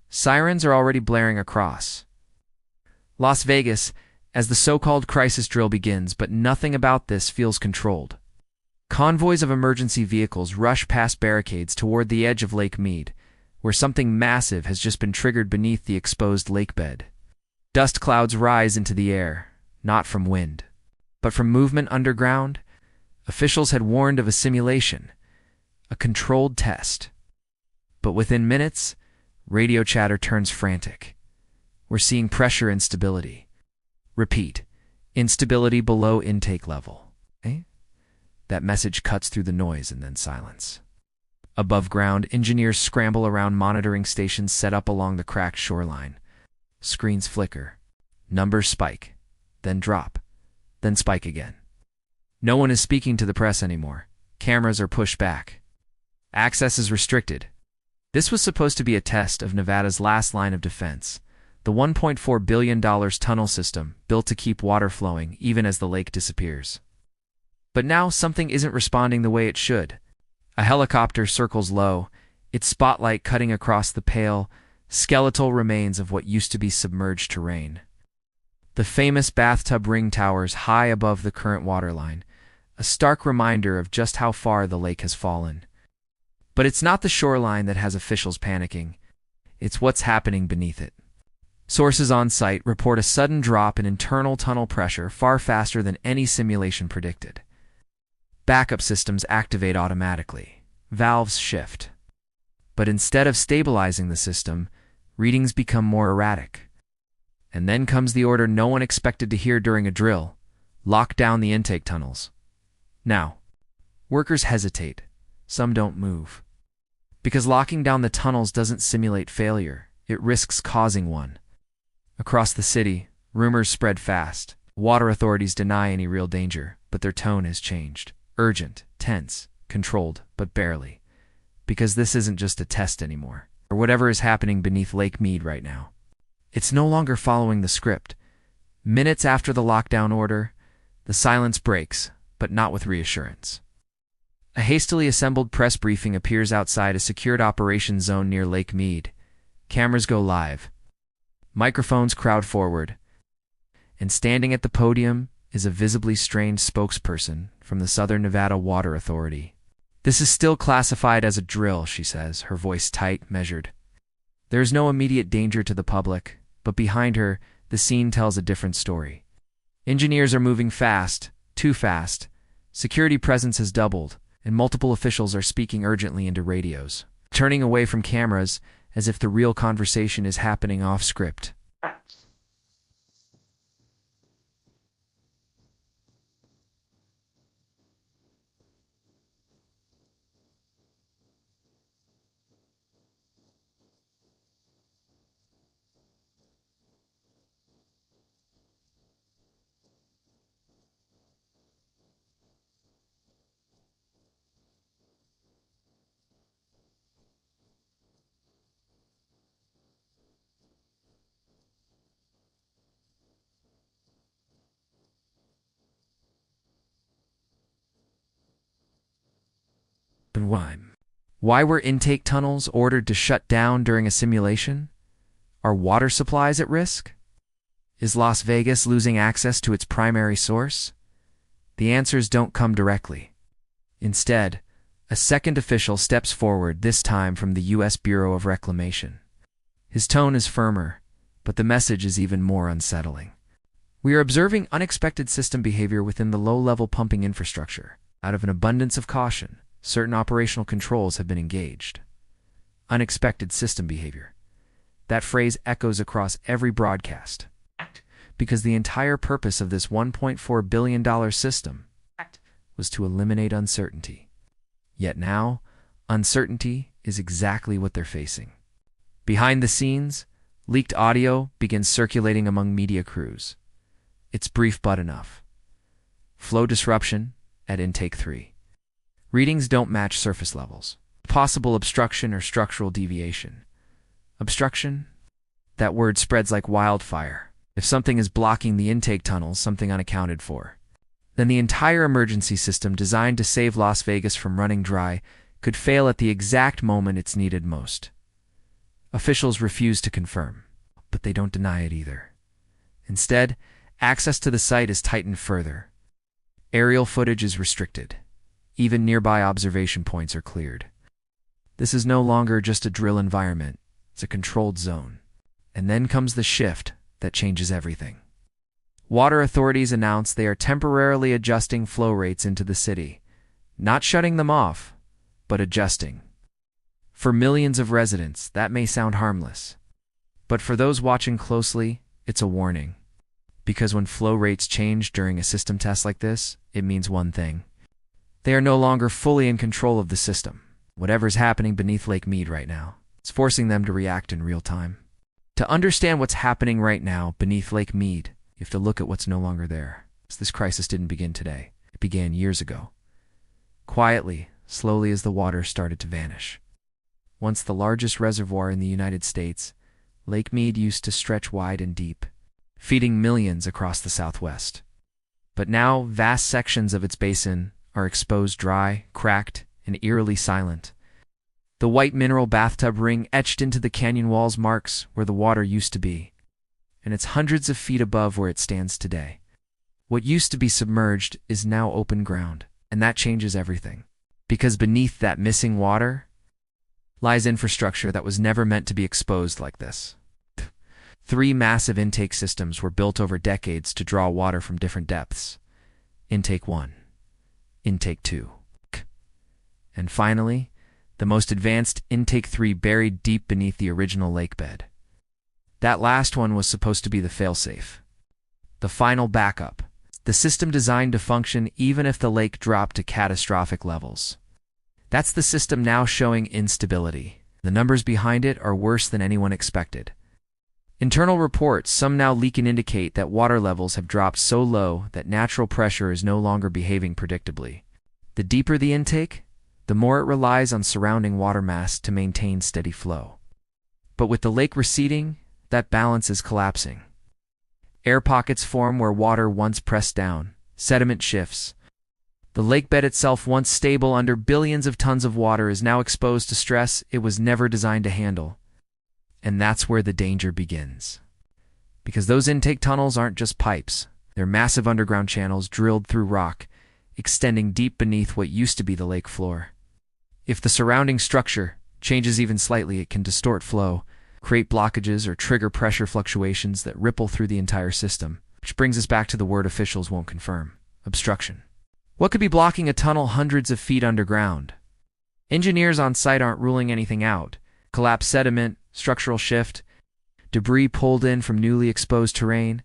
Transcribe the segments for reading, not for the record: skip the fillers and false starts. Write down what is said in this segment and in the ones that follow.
Sirens are already blaring across Las Vegas as the so-called crisis drill begins, but nothing about this feels controlled. Convoys of emergency vehicles rush past barricades toward the edge of Lake Mead, where something massive has just been triggered beneath the exposed lakebed. Dust clouds rise into the air, not from wind, but from movement underground. Officials had warned of a simulation, a controlled test. But within minutes, radio chatter turns frantic. We're seeing pressure instability. Repeat, instability below intake level. That message cuts through the noise and then silence. Above ground, engineers scramble around monitoring stations set up along the cracked shoreline. Screens flicker. Numbers spike, then drop, then spike again. No one is speaking to the press anymore. Cameras are pushed back. Access is restricted. This was supposed to be a test of Nevada's last line of defense, the $1.4 billion tunnel system built to keep water flowing even as the lake disappears. But now something isn't responding the way it should. A helicopter circles low, its spotlight cutting across the pale, skeletal remains of what used to be submerged terrain. The famous bathtub ring towers high above the current waterline, a stark reminder of just how far the lake has fallen. But it's not the shoreline that has officials panicking. It's what's happening beneath it. Sources on site report a sudden drop in internal tunnel pressure far faster than any simulation predicted. Backup systems activate automatically. Valves shift. But instead of stabilizing the system, readings become more erratic. And then comes the order no one expected to hear during a drill: lock down the intake tunnels. Now, workers hesitate. Some don't move. Because locking down the tunnels doesn't simulate failure, it risks causing one. Across the city, rumors spread fast. Water authorities deny any real danger, but their tone has changed. Urgent, tense, controlled, but barely. Because this isn't just a test anymore, or whatever is happening beneath Lake Mead right now. It's no longer following the script. Minutes after the lockdown order, the silence breaks, but not with reassurance. A hastily assembled press briefing appears outside a secured operations zone near Lake Mead. Cameras go live. Microphones crowd forward. And standing at the podium is a visibly strained spokesperson from the Southern Nevada Water Authority. "This is still classified as a drill," she says, her voice tight, measured. There is no immediate danger to the public, but behind her, the scene tells a different story. Engineers are moving fast, too fast. Security presence has doubled, and multiple officials are speaking urgently into radios, turning away from cameras as if the real conversation is happening off-script. But why? Why were intake tunnels ordered to shut down during a simulation? Are water supplies at risk? Is Las Vegas losing access to its primary source? The answers don't come directly. Instead, a second official steps forward, this time from the U.S. Bureau of Reclamation. His tone is firmer, but the message is even more unsettling. "We are observing unexpected system behavior within the low-level pumping infrastructure. Out of an abundance of caution, certain operational controls have been engaged." Unexpected system behavior. That phrase echoes across every broadcast. Because the entire purpose of this $1.4 billion system was to eliminate uncertainty. Yet now, uncertainty is exactly what they're facing. Behind the scenes, leaked audio begins circulating among media crews. It's brief but enough. Flow disruption at intake 3. Readings don't match surface levels. Possible obstruction or structural deviation. Obstruction? That word spreads like wildfire. If something is blocking the intake tunnels, something unaccounted for, then the entire emergency system designed to save Las Vegas from running dry could fail at the exact moment it's needed most. Officials refuse to confirm, but they don't deny it either. Instead, access to the site is tightened further. Aerial footage is restricted. Even nearby observation points are cleared. This is no longer just a drill environment, it's a controlled zone. And then comes the shift that changes everything. Water authorities announce they are temporarily adjusting flow rates into the city. Not shutting them off, but adjusting. For millions of residents, that may sound harmless. But for those watching closely, it's a warning. Because when flow rates change during a system test like this, it means one thing. They are no longer fully in control of the system. Whatever's happening beneath Lake Mead right now, it's forcing them to react in real time. To understand what's happening right now beneath Lake Mead, you have to look at what's no longer there. This crisis didn't begin today. It began years ago. Quietly, slowly as the water started to vanish. Once the largest reservoir in the United States, Lake Mead used to stretch wide and deep, feeding millions across the Southwest. But now, vast sections of its basin are exposed dry, cracked, and eerily silent. The white mineral bathtub ring etched into the canyon walls marks where the water used to be, and it's hundreds of feet above where it stands today. What used to be submerged is now open ground, and that changes everything. Because beneath that missing water lies infrastructure that was never meant to be exposed like this. 3 massive intake systems were built over decades to draw water from different depths. Intake 1, Intake 2, and finally, the most advanced Intake 3 buried deep beneath the original lakebed. That last one was supposed to be the failsafe, the final backup, the system designed to function even if the lake dropped to catastrophic levels. That's the system now showing instability. The numbers behind it are worse than anyone expected. Internal reports, some now leak and indicate that water levels have dropped so low that natural pressure is no longer behaving predictably. The deeper the intake, the more it relies on surrounding water mass to maintain steady flow. But with the lake receding, that balance is collapsing. Air pockets form where water once pressed down, sediment shifts. The lakebed itself, once stable under billions of tons of water, is now exposed to stress it was never designed to handle. And that's where the danger begins. Because those intake tunnels aren't just pipes, they're massive underground channels drilled through rock, extending deep beneath what used to be the lake floor. If the surrounding structure changes even slightly, it can distort flow, create blockages, or trigger pressure fluctuations that ripple through the entire system. Which brings us back to the word officials won't confirm: obstruction. What could be blocking a tunnel hundreds of feet underground? Engineers on site aren't ruling anything out. Collapsed sediment, structural shift, debris pulled in from newly exposed terrain.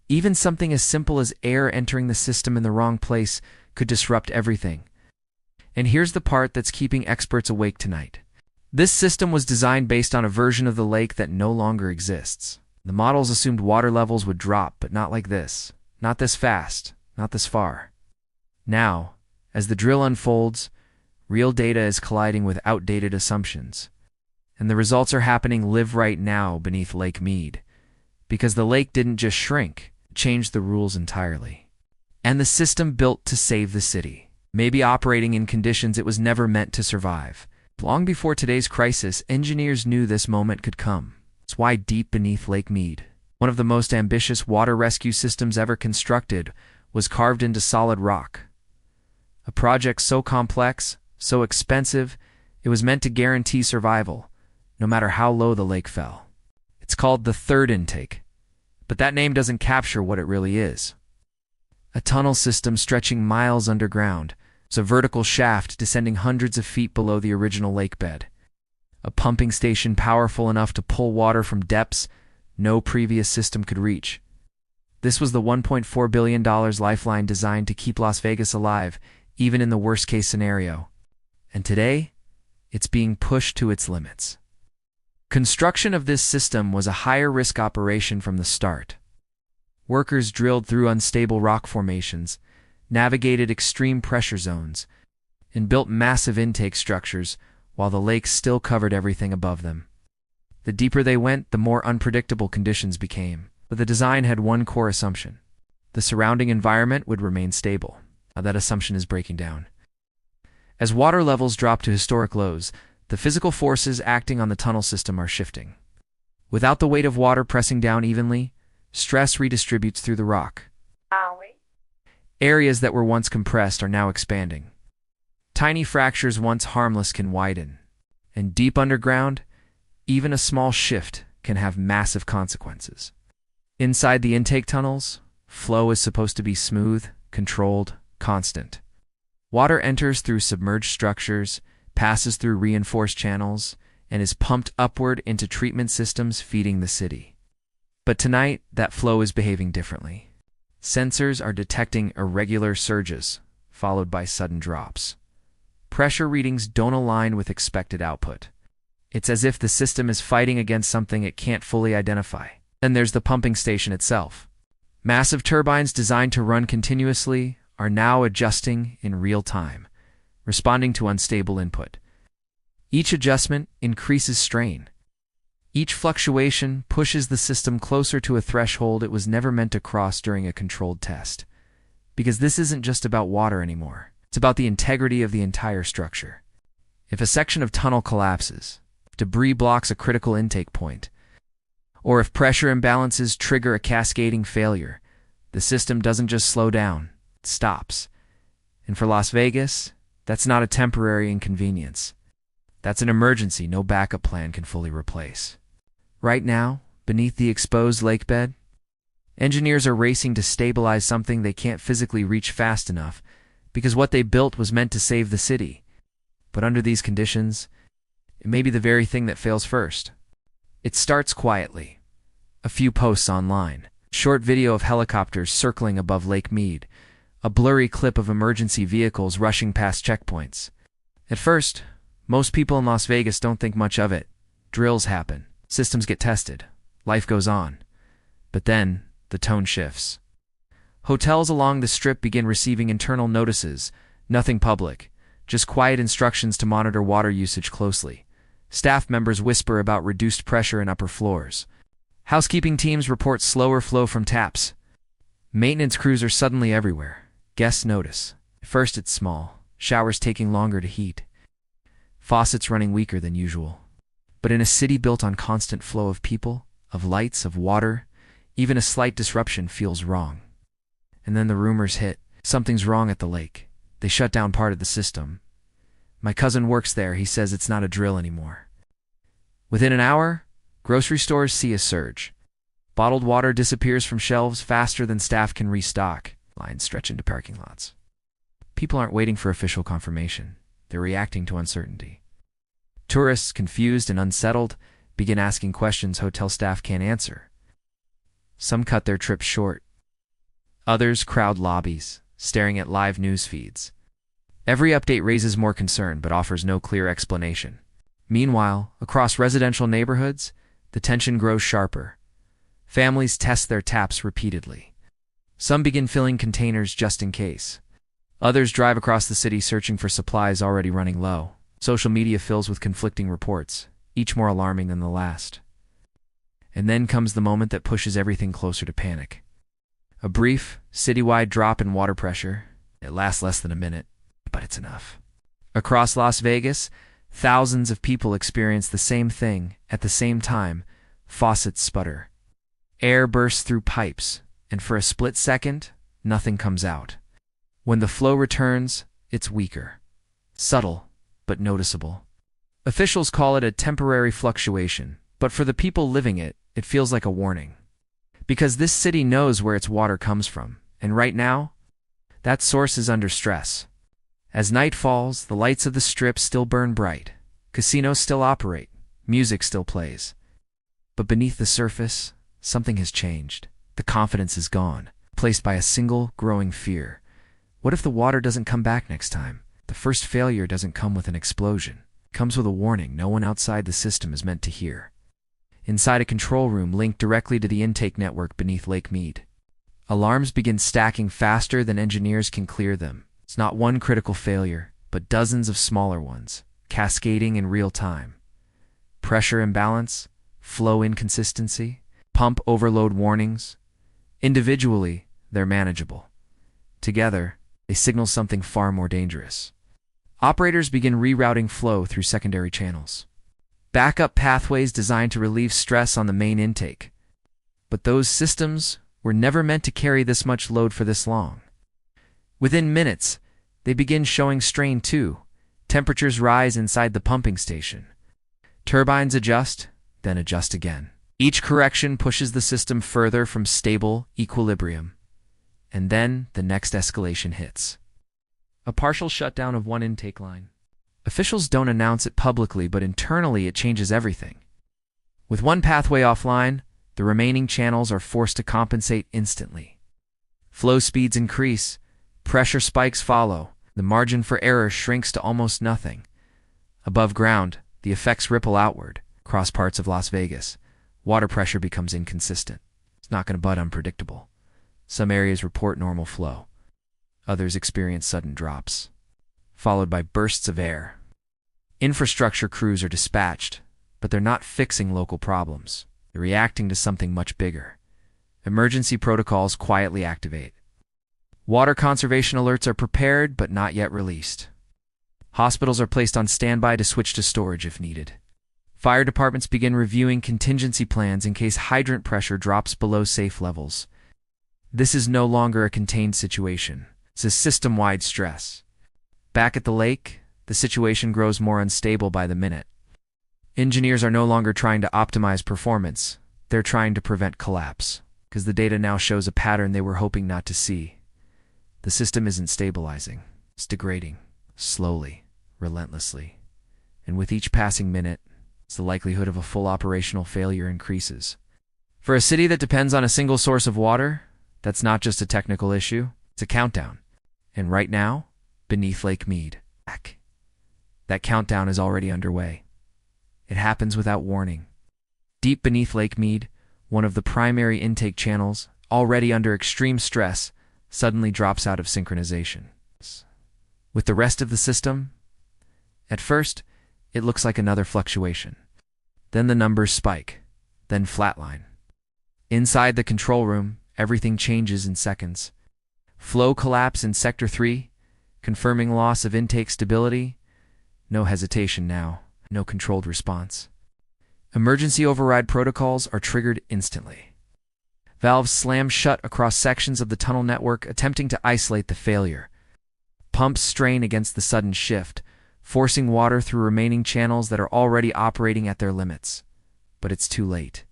Even something as simple as air entering the system in the wrong place could disrupt everything. And here's the part that's keeping experts awake tonight. This system was designed based on a version of the lake that no longer exists. The models assumed water levels would drop, but not like this. Not this fast. Not this far. Now, as the drill unfolds, real data is colliding with outdated assumptions. And the results are happening live right now beneath Lake Mead. Because the lake didn't just shrink, it changed the rules entirely. And the system built to save the city may be operating in conditions it was never meant to survive. Long before today's crisis, engineers knew this moment could come. It's why deep beneath Lake Mead, one of the most ambitious water rescue systems ever constructed, was carved into solid rock. A project so complex, so expensive, it was meant to guarantee survival, no matter how low the lake fell. It's called the third intake, but that name doesn't capture what it really is. A tunnel system stretching miles underground. It's a vertical shaft descending hundreds of feet below the original lakebed. A pumping station powerful enough to pull water from depths no previous system could reach. This was the $1.4 billion lifeline designed to keep Las Vegas alive, even in the worst-case scenario. And today, it's being pushed to its limits. Construction of this system was a higher-risk operation from the start. Workers drilled through unstable rock formations, navigated extreme pressure zones, and built massive intake structures while the lake still covered everything above them. The deeper they went, the more unpredictable conditions became. But the design had one core assumption: the surrounding environment would remain stable. Now that assumption is breaking down. As water levels dropped to historic lows, The physical forces acting on the tunnel system are shifting. Without the weight of water pressing down evenly, stress redistributes through the rock. Areas that were once compressed are now expanding. Tiny fractures once harmless can widen. And deep underground, even a small shift can have massive consequences. Inside the intake tunnels, flow is supposed to be smooth, controlled, constant. Water enters through submerged structures, passes through reinforced channels, and is pumped upward into treatment systems feeding the city. But tonight, that flow is behaving differently. Sensors are detecting irregular surges, followed by sudden drops. Pressure readings don't align with expected output. It's as if the system is fighting against something it can't fully identify. Then there's the pumping station itself. Massive turbines designed to run continuously are now adjusting in real time, responding to unstable input. Each adjustment increases strain. Each fluctuation pushes the system closer to a threshold it was never meant to cross during a controlled test. Because this isn't just about water anymore. It's about the integrity of the entire structure. If a section of tunnel collapses, if debris blocks a critical intake point, or if pressure imbalances trigger a cascading failure, the system doesn't just slow down, it stops. And for Las Vegas, that's not a temporary inconvenience. That's an emergency no backup plan can fully replace. Right now, beneath the exposed lakebed, engineers are racing to stabilize something they can't physically reach fast enough because what they built was meant to save the city. But under these conditions, it may be the very thing that fails first. It starts quietly. A few posts online, short video of helicopters circling above Lake Mead, a blurry clip of emergency vehicles rushing past checkpoints. At first, most people in Las Vegas don't think much of it. Drills happen, systems get tested, life goes on. But then, the tone shifts. Hotels along the Strip begin receiving internal notices, nothing public, just quiet instructions to monitor water usage closely. Staff members whisper about reduced pressure in upper floors. Housekeeping teams report slower flow from taps. Maintenance crews are suddenly everywhere. Guests notice. At first it's small, showers taking longer to heat, faucets running weaker than usual. But in a city built on constant flow of people, of lights, of water, even a slight disruption feels wrong. And then the rumors hit. Something's wrong at the lake. They shut down part of the system. My cousin works there. He says it's not a drill anymore. Within an hour, grocery stores see a surge. Bottled water disappears from shelves faster than staff can restock. Lines stretch into parking lots. People aren't waiting for official confirmation. They're reacting to uncertainty. Tourists, confused and unsettled, begin asking questions hotel staff can't answer. Some cut their trips short. Others crowd lobbies, staring at live news feeds. Every update raises more concern but offers no clear explanation. Meanwhile, across residential neighborhoods, the tension grows sharper. Families test their taps repeatedly. Some begin filling containers just in case. Others drive across the city searching for supplies already running low. Social media fills with conflicting reports, each more alarming than the last. And then comes the moment that pushes everything closer to panic. A brief, citywide drop in water pressure. It lasts less than a minute, but it's enough. Across Las Vegas, thousands of people experience the same thing at the same time. Faucets sputter. Air bursts through pipes, and for a split second, nothing comes out. When the flow returns, it's weaker. Subtle, but noticeable. Officials call it a temporary fluctuation, but for the people living it, it feels like a warning. Because this city knows where its water comes from, and right now, that source is under stress. As night falls, the lights of the Strip still burn bright. Casinos still operate. Music still plays. But beneath the surface, something has changed. The confidence is gone, replaced by a single, growing fear. What if the water doesn't come back next time? The first failure doesn't come with an explosion. It comes with a warning no one outside the system is meant to hear. Inside a control room linked directly to the intake network beneath Lake Mead, alarms begin stacking faster than engineers can clear them. It's not one critical failure, but dozens of smaller ones, cascading in real time. Pressure imbalance, flow inconsistency, pump overload warnings. Individually, they're manageable. Together, they signal something far more dangerous. Operators begin rerouting flow through secondary channels. Backup pathways designed to relieve stress on the main intake. But those systems were never meant to carry this much load for this long. Within minutes, they begin showing strain too. Temperatures rise inside the pumping station. Turbines adjust, then adjust again. Each correction pushes the system further from stable equilibrium. And then the next escalation hits. A partial shutdown of one intake line. Officials don't announce it publicly, but internally it changes everything. With one pathway offline, the remaining channels are forced to compensate instantly. Flow speeds increase, pressure spikes follow, the margin for error shrinks to almost nothing. Above ground, the effects ripple outward. Across parts of Las Vegas, water pressure becomes inconsistent. It's not going to but unpredictable. Some areas report normal flow. Others experience sudden drops, followed by bursts of air. Infrastructure crews are dispatched, but they're not fixing local problems. They're reacting to something much bigger. Emergency protocols quietly activate. Water conservation alerts are prepared but not yet released. Hospitals are placed on standby to switch to storage if needed. Fire departments begin reviewing contingency plans in case hydrant pressure drops below safe levels. This is no longer a contained situation. It's a system-wide stress. Back at the lake, the situation grows more unstable by the minute. Engineers are no longer trying to optimize performance. They're trying to prevent collapse, because the data now shows a pattern they were hoping not to see. The system isn't stabilizing. It's degrading, slowly, relentlessly. And with each passing minute, the likelihood of a full operational failure increases. For a city that depends on a single source of water, that's not just a technical issue, it's a countdown. And right now, beneath Lake Mead, that countdown is already underway. It happens without warning. Deep beneath Lake Mead, one of the primary intake channels, already under extreme stress, suddenly drops out of synchronization. With the rest of the system, at first, it looks like another fluctuation. Then the numbers spike, then flatline. Inside the control room, everything changes in seconds. Flow collapse in Sector 3, confirming loss of intake stability. No hesitation now, no controlled response. Emergency override protocols are triggered instantly. Valves slam shut across sections of the tunnel network, attempting to isolate the failure. Pumps strain against the sudden shift, forcing water through remaining channels that are already operating at their limits. But it's too late.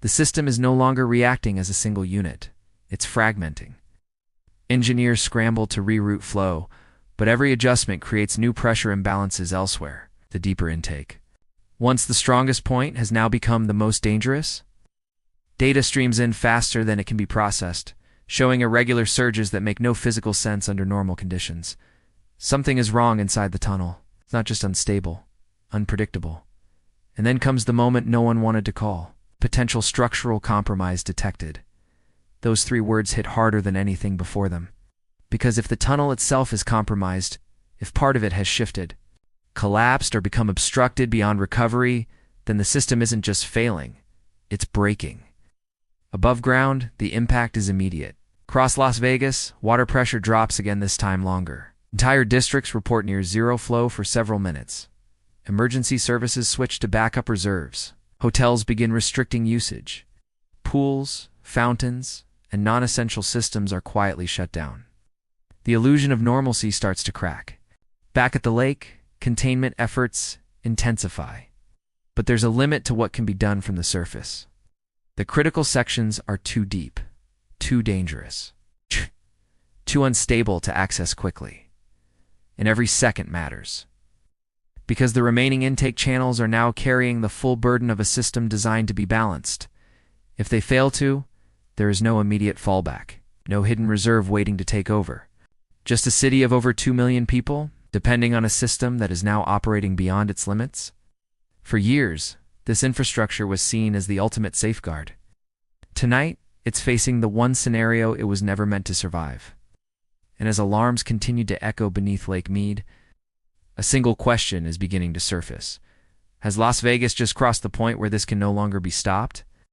The system is no longer reacting as a single unit. It's fragmenting. Engineers scramble to reroute flow, but every adjustment creates new pressure imbalances elsewhere, the deeper intake. Once the strongest point has now become the most dangerous, data streams in faster than it can be processed, showing irregular surges that make no physical sense under normal conditions. Something is wrong inside the tunnel. It's not just unstable, unpredictable. And then comes the moment no one wanted to call. Potential structural compromise detected. Those 3 words hit harder than anything before them. Because if the tunnel itself is compromised, if part of it has shifted, collapsed, or become obstructed beyond recovery, then the system isn't just failing, it's breaking. Above ground, the impact is immediate. Across Las Vegas, water pressure drops again, this time longer. Entire districts report near zero flow for several minutes. Emergency services switch to backup reserves. Hotels begin restricting usage. Pools, fountains, and non-essential systems are quietly shut down. The illusion of normalcy starts to crack. Back at the lake, containment efforts intensify. But there's a limit to what can be done from the surface. The critical sections are too deep, too dangerous, too unstable to access quickly. And every second matters. Because the remaining intake channels are now carrying the full burden of a system designed to be balanced. If they fail to, there is no immediate fallback, no hidden reserve waiting to take over. Just a city of over 2 million people, depending on a system that is now operating beyond its limits. For years, this infrastructure was seen as the ultimate safeguard. Tonight, it's facing the one scenario it was never meant to survive. And as alarms continue to echo beneath Lake Mead, a single question is beginning to surface. Has Las Vegas just crossed the point where this can no longer be stopped?